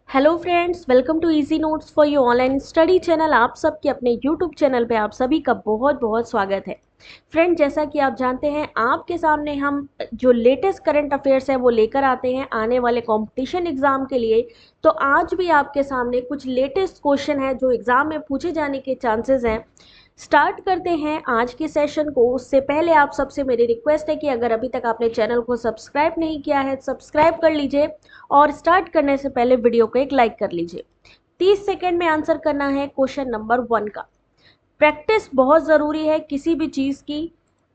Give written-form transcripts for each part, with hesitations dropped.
Hello friends, welcome to easy notes for you online study channel. आप सबके अपने YouTube channel पे आप सभी का बहुत बहुत स्वागत है। फ्रेंड, जैसा कि आप जानते हैं, आपके सामने हम जो लेटेस्ट करंट अफेयर्स है वो लेकर आते हैं आने वाले कंपटीशन एग्जाम के लिए। तो आज भी आपके सामने कुछ लेटेस्ट क्वेश्चन है जो एग्जाम में पूछे जाने के चांसेस हैं। स्टार्ट करते हैं आज के सेशन को। उससे पहले आप सबसे मेरी रिक्वेस्ट है कि अगर अभी तक आपने चैनल को सब्सक्राइब नहीं किया है, सब्सक्राइब कर लीजिए और स्टार्ट करने से पहले वीडियो को एक लाइक कर लीजिए। 30 सेकंड में आंसर करना है क्वेश्चन नंबर 1 का। प्रैक्टिस बहुत ज़रूरी है किसी भी चीज़ की।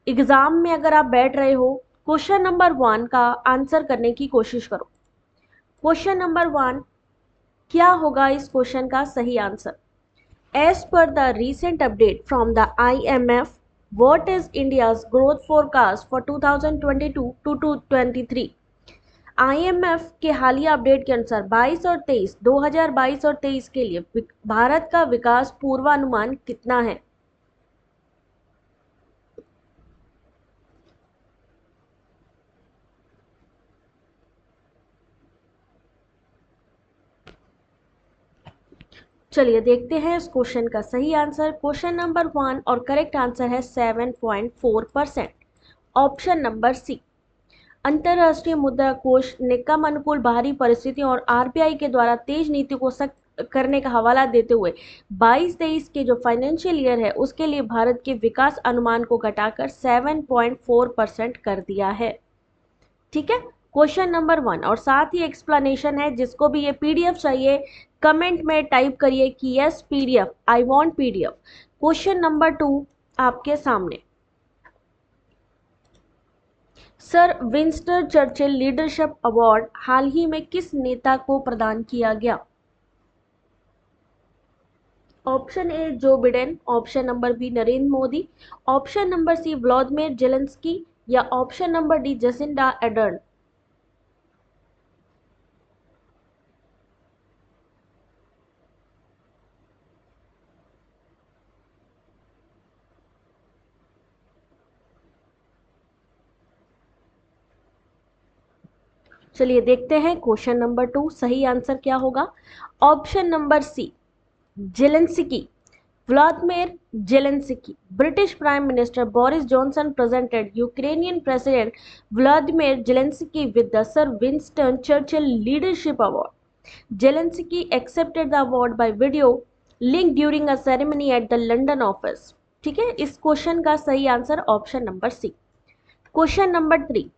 एग्जाम में अगर आप बैठ रहे हो, क्वेश्चन नंबर 1 का आंसर करने की कोशिश करो। क्वेश्चन नंबर 1, क्या होगा इस क्वेश्चन का सही answer? As per the recent update from the IMF, what is India's growth forecast for 2022 to 2023? IMF के हालिया अपडेट के अनुसार 2022 और 23 के लिए भारत का विकास पूर्वानुमान कितना है? चलिए देखते हैं इस क्वेश्चन का सही आंसर। क्वेश्चन नंबर 1 और करेक्ट आंसर है 7.4%। Option number C. अंतरराष्ट्रीय मुद्रा कोष ने कम अनुकूल बाहरी परिस्थितियों और आरबीआई के द्वारा तेज नीति को सख्त करने का हवाला देते हुए 22-23 के जो फाइनेंशियल ईयर है उसके लिए भारत के विकास अनुमान को घटाकर 7.4% कर दिया है। ठीक है, क्वेश्चन नंबर 1 और साथ ही एक्सप्लेनेशन है। जिसको भी ये पीडीएफ चाहिए कमेंट में टाइप करिए कि yes PDF, I want PDF. Question number 2 आपके सामने। Sir Winston Churchill leadership award हाल ही में किस नेता को प्रदान किया गया? Option A Joe Biden, option number B Narendra Modi, option number C Vladimir Zelensky या option number D Jacinda Ardern. चलिए देखते हैं क्वेश्चन नंबर 2 सही आंसर क्या होगा। Option number C Zelensky. Vladimir Zelensky. British prime minister Boris Johnson presented Ukrainian President Vladimir Zelensky with the Sir Winston Churchill Leadership Award. Zelensky accepted the award by video link during a ceremony at the London office. ठीक है, इस question का सही answer option number C. Question number 3,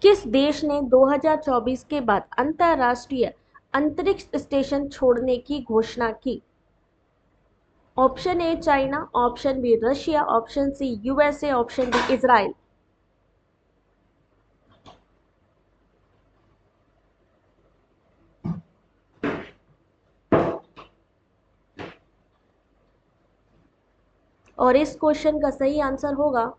किस देश ने 2024 के बाद अंतरराष्ट्रीय अंतरिक्ष स्टेशन छोड़ने की घोषणा की? Option A China, option B Russia, option C USA, option D Israel. और इस क्वेश्चन का सही आंसर होगा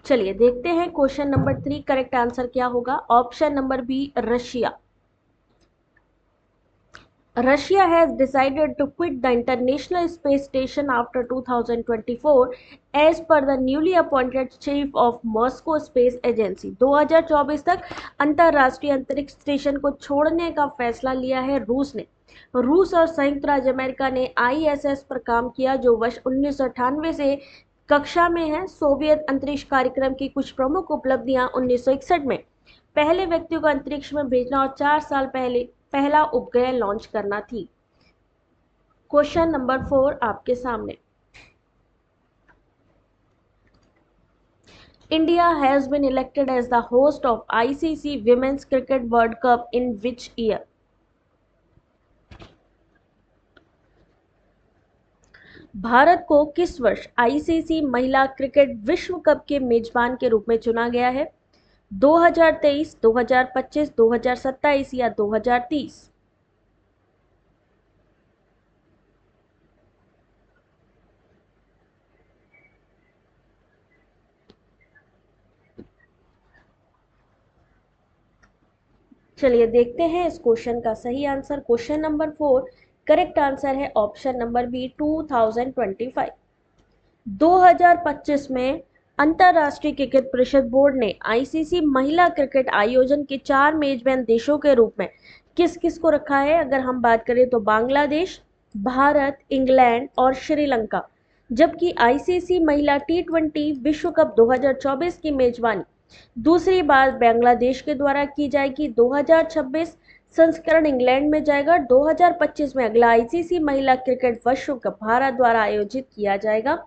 चलिए देखते हैं क्वेश्चन नंबर 3 करेक्ट आंसर क्या होगा। Option number B Russia. Russia has decided to quit the International Space Station after 2024 as per the newly appointed chief of Moscow Space Agency। 2024 तक अंतरराष्ट्रीय अंतरिक्ष स्टेशन को छोड़ने का फैसला लिया है रूस ने। रूस और संयुक्त राज्य अमेरिका ने आईएसएस पर काम किया जो वर्ष 1998 से कक्षा में है। सोवियत अंतरिक्ष कार्यक्रम की कुछ प्रमुख उपलब्धियां 1961 में पहले व्यक्ति को अंतरिक्ष में भेजना और 4 साल पहले पहला उपग्रह लॉन्च करना थी। क्वेश्चन नंबर 4 आपके सामने। India has been elected as the host of ICC women's cricket world cup in which year? भारत को किस वर्ष आईसीसी महिला क्रिकेट विश्व कप के मेजबान के रूप में चुना गया है? 2023, 2025, 2027 या 2030? चलिए देखते हैं इस क्वेश्चन का सही answer. Question number 4 correct answer है ऑप्शन नंबर बी 2025। 2025 में अंतर्राष्ट्रीय क्रिकेट परिषद बोर्ड ने आईसीसी महिला क्रिकेट आयोजन के 4 मेजबान देशों के रूप में किस किस को रखा है? अगर हम बात करें तो बांग्लादेश, भारत, इंग्लैंड और श्रीलंका। जबकि आईसीसी महिला टी20 विश्व कप 2024 की मेजबानी दूसरी बार बांग्लादेश के द्वारा की जाएगी। 2026 संस्करण इंग्लैंड में जाएगा। 2025 में अगला आईसीसी महिला क्रिकेट विश्व कप भारत द्वारा आयोजित किया जाएगा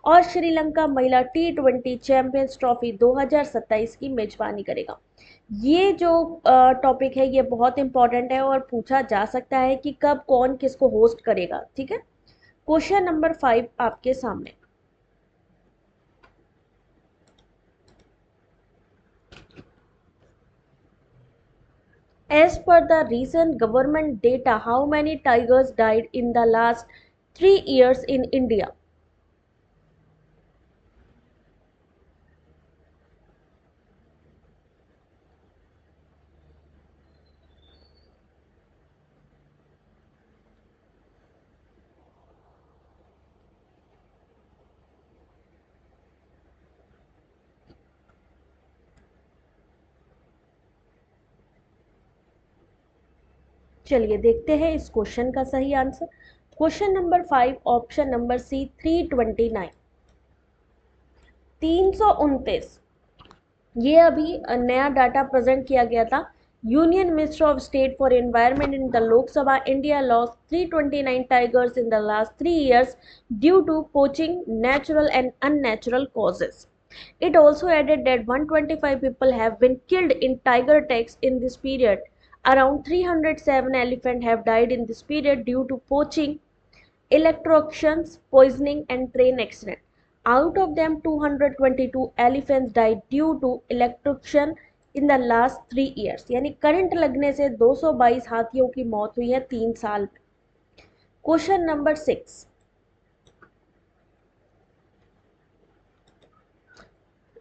और श्रीलंका महिला टी20 चैंपियंस ट्रॉफी 2027 की मेजबानी करेगा। ये जो टॉपिक है ये बहुत इंपॉर्टेंट है और पूछा जा सकता है कि कब कौन किसको होस्ट करेगा। ठीक है, क्वेश्चन नंबर 5 आपके सामने। As per the recent government data, how many tigers died in the last 3 years in India? चलिए देखते हैं इस क्वेश्चन का सही answer. Question number 5 option number C 329, 329। ये अभी नया डाटा प्रेजेंट किया गया था। Union minister of state for environment in the Lok Sabha India lost 329 tigers in the last 3 years due to poaching, natural and unnatural causes. It also added that 125 people have been killed in tiger attacks in this period. Around 307 elephants have died in this period due to poaching, electrocutions, poisoning, and train accident. Out of them, 222 elephants died due to electrocution in the last 3 years. यानी current लगने से 222 हाथियों की मौत हुई है 3 साल में। Question number 6,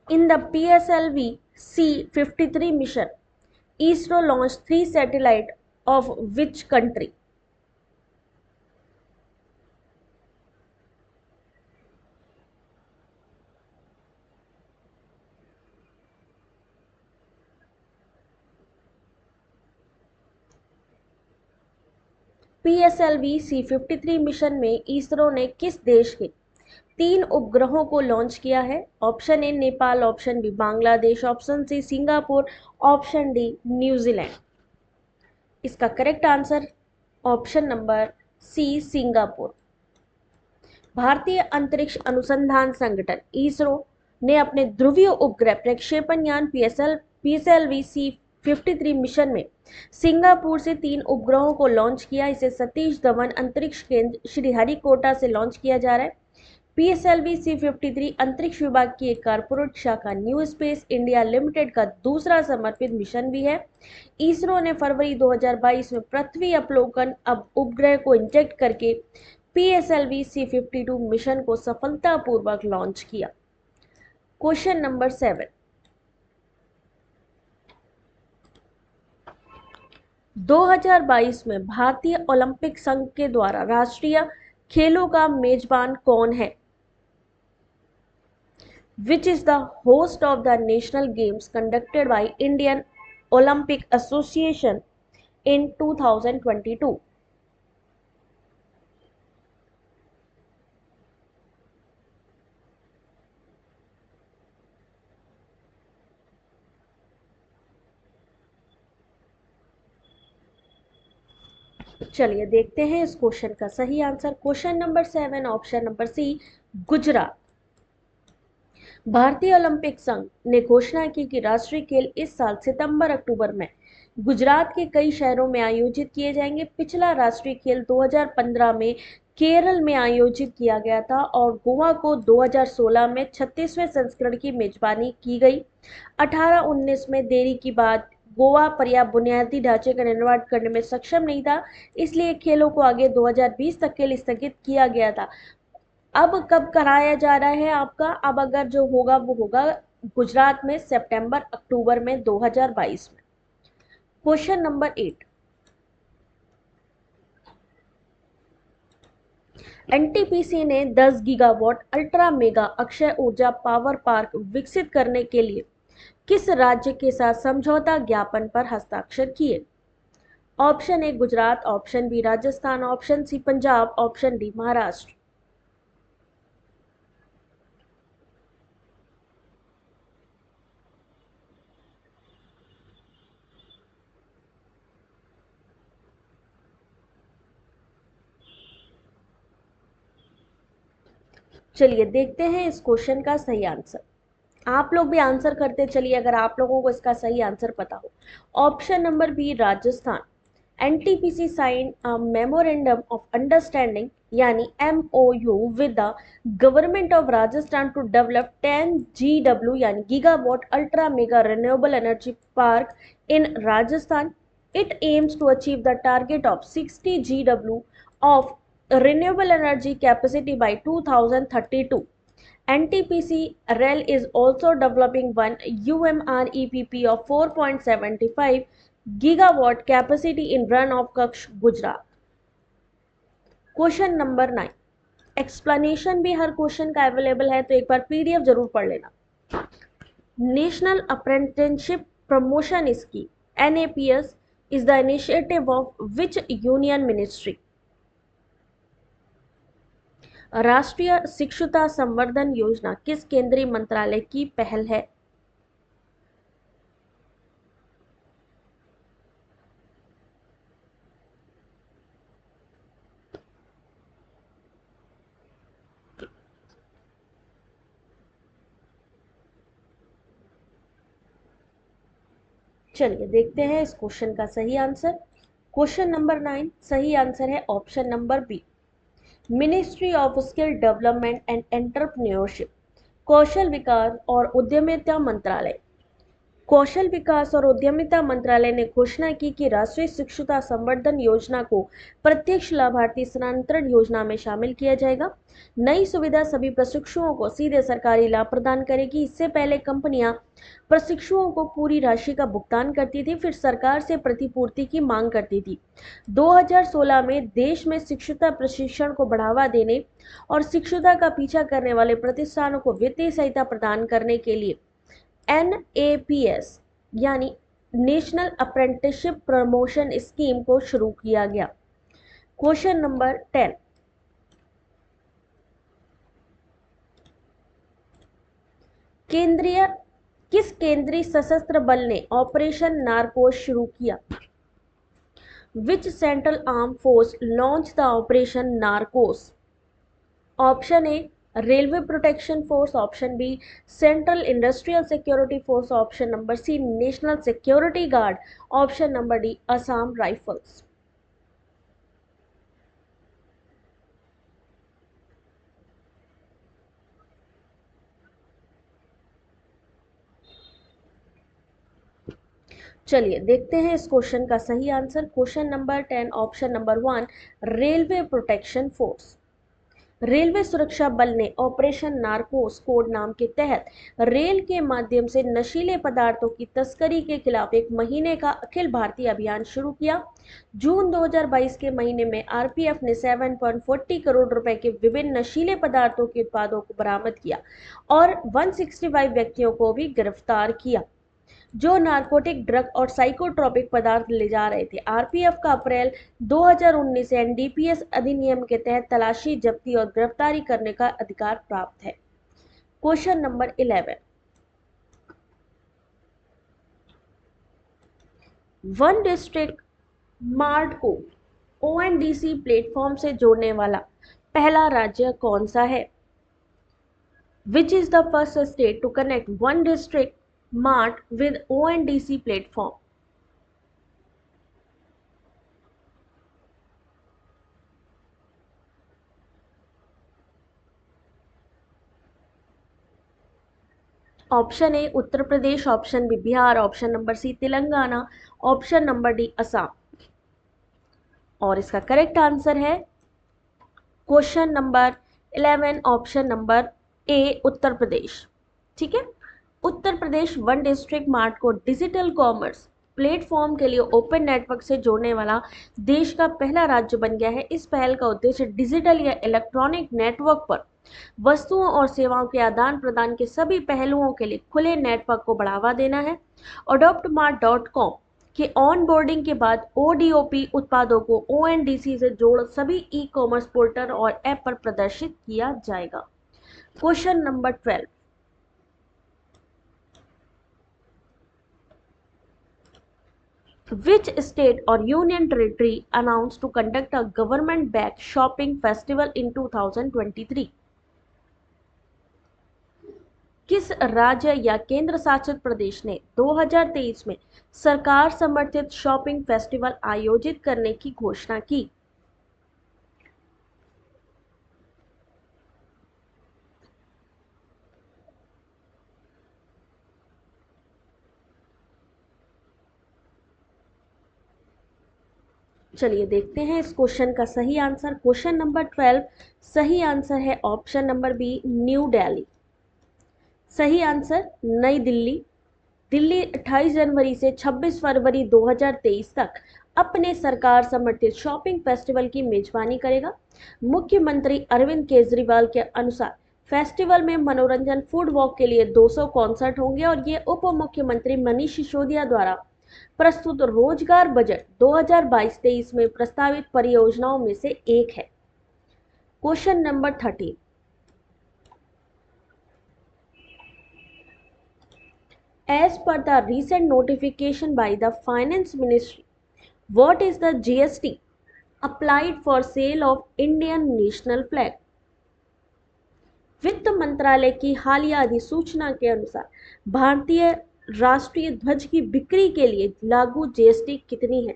in the PSLV C-53 mission, ISRO launched 3 satellites of which country? PSLV C-53 mission में इसरो ने किस देश के 3 उपग्रहों को लॉन्च किया है? Option A Nepal, option B Bangladesh, option C Singapore, option D New Zealand. इसका correct answer option number C Singapore. भारतीय अंतरिक्ष अनुसंधान संगठन इसरो ने अपने ध्रुवीय उपग्रह प्रक्षेपण यान पीएसएलवी C-53 मिशन में सिंगापुर से 3 उपग्रहों को लॉन्च किया। इसे सतीश धवन अंतरिक्ष केंद्र श्रीहरिकोटा से लॉन्च किया जा रहा है। पीएसएलवी C-53 अंतरिक्ष विभाग की एक कारपोरेट शाखा न्यू स्पेस इंडिया लिमिटेड का दूसरा समर्पित मिशन भी है। इसरो ने फरवरी 2022 में पृथ्वी अवलोकन उपग्रह को इंजेक्ट करके PSLV C-52 मिशन को सफलतापूर्वक लॉन्च किया। क्वेश्चन नंबर 7, 2022 में भारतीय ओलंपिक संघ के द्वारा राष्ट्रीय खेलों का मेजबान कौन है? Which is the host of the national games conducted by Indian Olympic Association in 2022? चलिए देखते हैं इस क्वेश्चन का सही answer. Question number 7 option number C Gujarat. भारतीय ओलंपिक संघ ने घोषणा की कि राष्ट्रीय खेल इस साल सितंबर अक्टूबर में गुजरात के कई शहरों में आयोजित किए जाएंगे। पिछला राष्ट्रीय खेल 2015 में केरल में आयोजित किया गया था और गोवा को 2016 में 36वें संस्करण की मेजबानी की गई। 18-19 में देरी की बात, गोवा पर्याप्त बुनियादी ढांचे का निर्माण करने में सक्षम नहीं था, इसलिए खेलों को आगे 2020 तक के लिए स्थगित किया गया था। अब कब कराया जा रहा है आपका? अब अगर जो होगा वो होगा गुजरात में सितंबर अक्टूबर में 2022 में। क्वेश्चन नंबर 8, एनटीपीसी ने 10 गीगावाट अल्ट्रा मेगा अक्षय ऊर्जा पावर पार्क विकसित करने के लिए किस राज्य के साथ समझौता ज्ञापन पर हस्ताक्षर किए? Option A Gujarat, option B Rajasthan, option C Punjab, option D Maharashtra. चलिए देखते हैं इस क्वेश्चन का सही आंसर। आप लोग भी आंसर करते चलिए अगर आप लोगों को इसका सही आंसर पता हो। Option number B Rajasthan. NTPC sign a memorandum of understanding यानी MOU with the government of Rajasthan to develop 10 GW यानी gigawatt ultra mega renewable energy park in Rajasthan. It aims to achieve the target of 60 GW of renewable energy capacity by 2032. NTPC REL is also developing one UMREPP of 4.75 gigawatt capacity in run of Kutch, Gujarat. Question number 9। Explanation भी हर question का available है तो एक बार PDF जरूर पढ़ लेना। National apprenticeship promotion scheme NAPS is the initiative of which union ministry? राष्ट्रीय शिक्षुता संवर्धन योजना किस केंद्रीय मंत्रालय की पहल है? चलिए देखते हैं इस क्वेश्चन का सही आंसर। क्वेश्चन नंबर 9 सही आंसर है option number B, ministry of skill development and entrepreneurship, कौशल विकास और उद्यमिता मंत्रालय। कौशल विकास और उद्यमिता मंत्रालय ने घोषणा की कि राष्ट्रीय शिक्षुता संवर्धन योजना को प्रत्यक्ष लाभार्थी स्थानांतरण योजना में शामिल किया जाएगा। नई सुविधा सभी प्रशिक्षुओं को सीधे सरकारी लाभ प्रदान करेगी। इससे पहले कंपनियां प्रशिक्षुओं को पूरी राशि का भुगतान करती थी, फिर सरकार से प्रतिपूर्ति की मांग करती थी। 2016 में देश में शिक्षुता प्रशिक्षण को बढ़ावा देने और शिक्षुता का पीछा करने वाले प्रतिष्ठानों को वित्तीय सहायता प्रदान करने के लिए NAPS यानी नेशनल अप्रेंटिसशिप प्रमोशन स्कीम को शुरू किया गया। क्वेश्चन नंबर 10, किस केंद्रीय सशस्त्र बल ने ऑपरेशन नारकोस शुरू किया? Which central arm force launch the operation Narcos? Option A railway protection force, option B central industrial security force, option number C national security guard, option number D Assam rifles. चलिए देखते हैं इस question का सही answer. Question number 10 option number 1 railway protection force. Railway सुरक्षा बल ने operation नारकोस code नाम के तहत रेल के माध्यम से नशीले पदार्थों की तस्करी के खिलाफ एक महीने का अखिल भारतीय अभियान शुरू किया। जून 2022 के महीने में RPF ने 7.40 करोड़ रुपए के विभिन्न नशीले पदार्थों के उत्पादों को बरामद किया और 165 व्यक्तियों को भी गिरफ्तार किया जो नारकोटिक ड्रग और साइकोट्रोपिक पदार्थ ले जा रहे थे। RPF का अप्रैल 2019 से NDPS अधिनियम के तहत तलाशी, जब्ती और गिरफ्तारी करने का अधिकार प्राप्त है। Question number 11, one district mart को ONDC प्लेटफॉर्म से जोड़ने वाला पहला राज्य कौन सा है? Which is the first state to connect one district mart with ONDC platform? Option A Uttar Pradesh, option B Bihar, option number C Telangana, option number D Assam. और इसका करेक्ट आंसर है question number 11 option number A Uttar Pradesh. ठीक है, Uttar Pradesh one district mart को digital commerce, platform के लिए open network से जोड़ने वाला देश का पहला राज्य बन गया है। इस पहल का उद्देश्य डिजिटल या इलेक्ट्रॉनिक नेटवर्क पर वस्तुओं और सेवाओं के आदान प्रदान के सभी पहलुओं के लिए खुले नेटवर्क को बढ़ावा देना है। adoptmart.com के ऑन बोर्डिंग के बाद ODOP उत्पादों को ONDC से जोड़ सभी ई कॉमर्स पोर्टल और ऐप पर प्रदर्शित किया जाएगा। Question number 12, which state or union territory announced to conduct a government-backed shopping festival in 2023? किस राज्य या केंद्र शासित प्रदेश ने 2023 में सरकार समर्थित शॉपिंग फेस्टिवल आयोजित करने की घोषणा की? चलिए देखते हैं इस क्वेश्चन का सही आंसर। क्वेश्चन नंबर 12 सही आंसर है option number B, New Delhi. सही आंसर नई दिल्ली। दिल्ली 28 जनवरी से 26 फरवरी 2023 तक अपने सरकार समर्थित शॉपिंग फेस्टिवल की मेजबानी करेगा। मुख्यमंत्री अरविंद केजरीवाल के अनुसार फेस्टिवल में मनोरंजन फूड वॉक के लिए 200 कॉन्सर्ट होंगे और ये उप मुख्यमंत्री मनीष सिसोदिया द्वारा प्रस्तुत रोजगार बजट 2022-23 में प्रस्तावित परियोजनाओं में से एक है। Question number 13, as per the recent notification by the Finance Ministry, what is the GST applied for sale of Indian national flag? वित्त मंत्रालय की हालिया अधिसूचना के अनुसार भारतीय राष्ट्रीय ध्वज की बिक्री के लिए लागू जीएसटी कितनी है?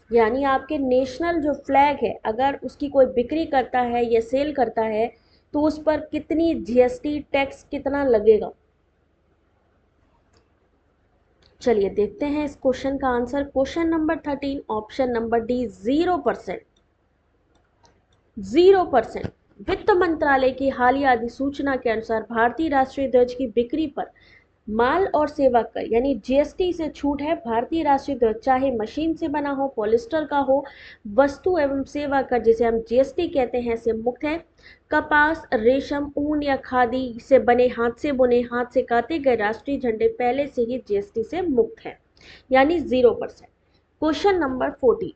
यानी आपके नेशनल जो फ्लैग है, अगर उसकी कोई बिक्री करता है या सेल करता है तो उस पर कितनी जीएसटी टैक्स कितना लगेगा? चलिए देखते हैं इस क्वेश्चन का answer. Question number 13 option number D, 0%। 0%। वित्त मंत्रालय की हालिया अधिसूचना के अनुसार भारतीय राष्ट्रीय ध्वज की बिक्री पर माल और सेवा कर यानी जीएसटी से छूट है। भारतीय राष्ट्रीय ध्वज चाहे मशीन से बना हो, पॉलिस्टर का हो, वस्तु एवं सेवा कर जिसे हम जीएसटी कहते हैं से मुक्त है। कपास, रेशम, ऊन या खादी से बने, हाथ से बुने, हाथ से काते गए राष्ट्रीय झंडे पहले से ही जीएसटी से मुक्त है, यानी 0%। क्वेश्चन नंबर 14,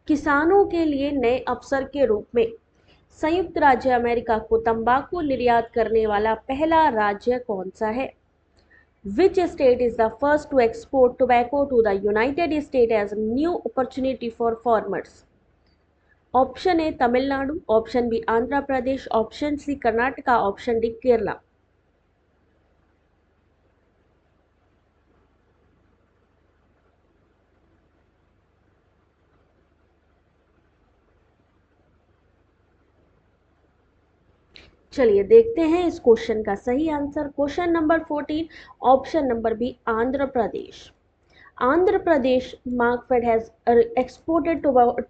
किसानों के लिए नए अवसर के रूप में संयुक्त राज्य अमेरिका को तंबाकू निर्यात करने वाला पहला राज्य कौन सा है? Which state is the first to export tobacco to the United States as a new opportunity for farmers? Option A Tamil Nadu, option B Andhra Pradesh, option C Karnataka, option D Kerala. चलिए देखते हैं इस क्वेश्चन का सही answer. Question number 14 option number B Andhra Pradesh. Andhra Pradesh market has exported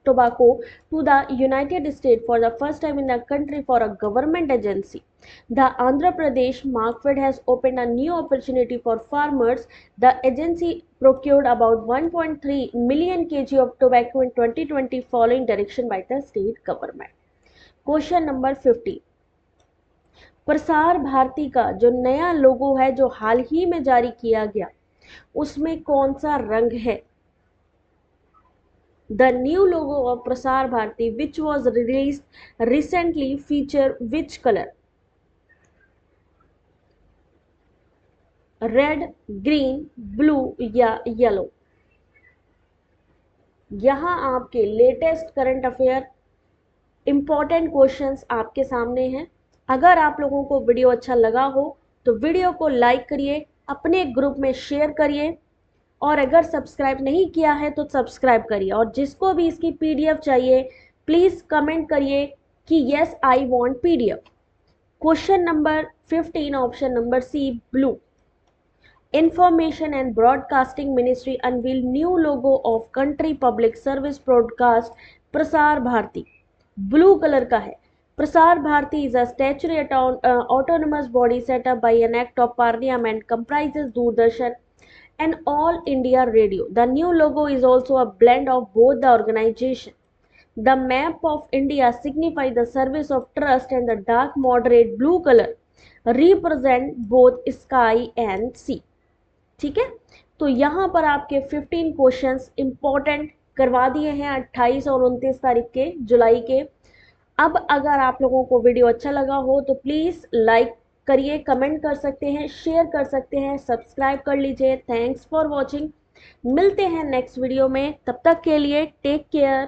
tobacco to the United States for the first time in the country for a government agency. The Andhra Pradesh market has opened a new opportunity for farmers. The agency procured about 1.3 million kg of tobacco in 2020 following direction by the state government. Question number 50, Prasar Bharati का जो नया लोगो है जो हाल ही में जारी किया गया उसमें कौन सा रंग है? The new logo of Prasar Bharati which was released recently feature which color? Red, green, blue या येलो? यहां आपके latest current affair important questions आपके सामने हैं। अगर आप लोगों को वीडियो अच्छा लगा हो तो वीडियो को लाइक करिए, अपने ग्रुप में शेयर करिए और अगर सब्सक्राइब नहीं किया है तो सब्सक्राइब करिए और जिसको भी इसकी पीडीएफ चाहिए प्लीज कमेंट करिए कि yes I want PDF. Question number 15 option number C, blue. Information and Broadcasting Ministry unveiled new logo of country public service broadcast Prasar Bharati. Blue colour का है। Prasar Bharati is a statutory autonomous body set up by an act of parliament, comprises Doordarshan and All India Radio. The new logo is also a blend of both the organization. The map of India signifies the service of trust, and the dark moderate blue color represent both sky and sea. ठीक है, तो यहाँ पर आपके 15 questions important करवा दिए हैं 28 और 29 तारीख के जुलाई के। अब अगर आप लोगों को वीडियो अच्छा लगा हो तो प्लीज़ लाइक करिए, कमेंट कर सकते हैं, शेयर कर सकते हैं, सब्सक्राइब कर लीजिए। Thanks for watching. मिलते हैं नेक्स्ट वीडियो में, तब तक के लिए टेक केयर।